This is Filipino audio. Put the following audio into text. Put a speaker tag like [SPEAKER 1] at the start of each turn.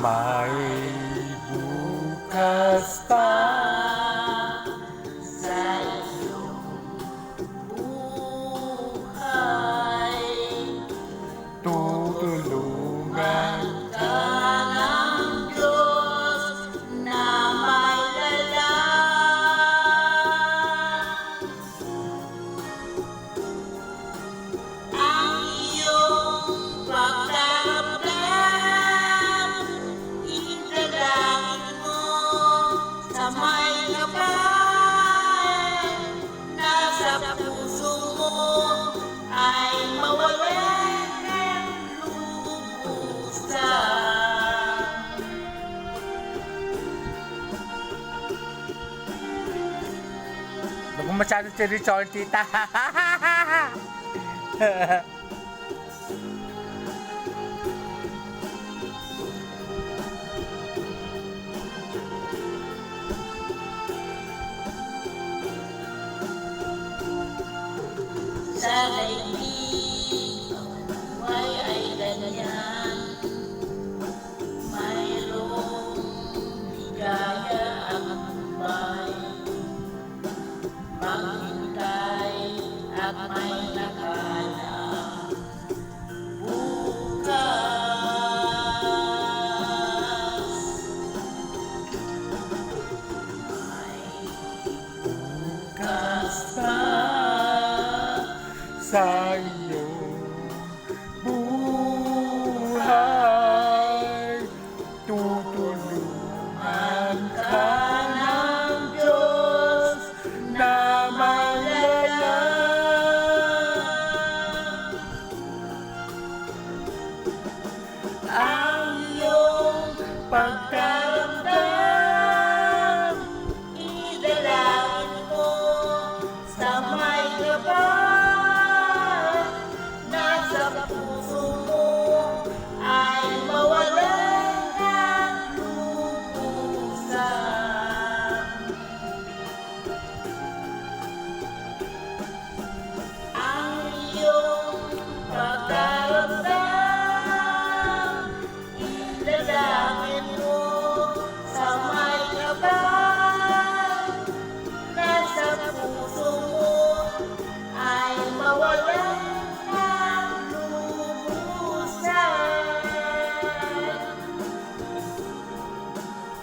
[SPEAKER 1] May bukas pa
[SPEAKER 2] sa iyong buhay.
[SPEAKER 1] tutulungan
[SPEAKER 2] Ka ng Diyos na may lalang. Ang iyong pagkaramdam, italangin mo sa may kapal. Nasa puso mo ay mawalan ng lubusan.
[SPEAKER 1] Huwag mo masyado seryosohin, tita.
[SPEAKER 2] Sa daigdig, ang buhay ay ganyan. Mayroong ligaya ang buhay. Maghintay at may nakala bukas. May bukas pa
[SPEAKER 1] Sa iyong buhay, tutulungan ka ng Diyos na malala.
[SPEAKER 2] ang iyong
[SPEAKER 1] Pagka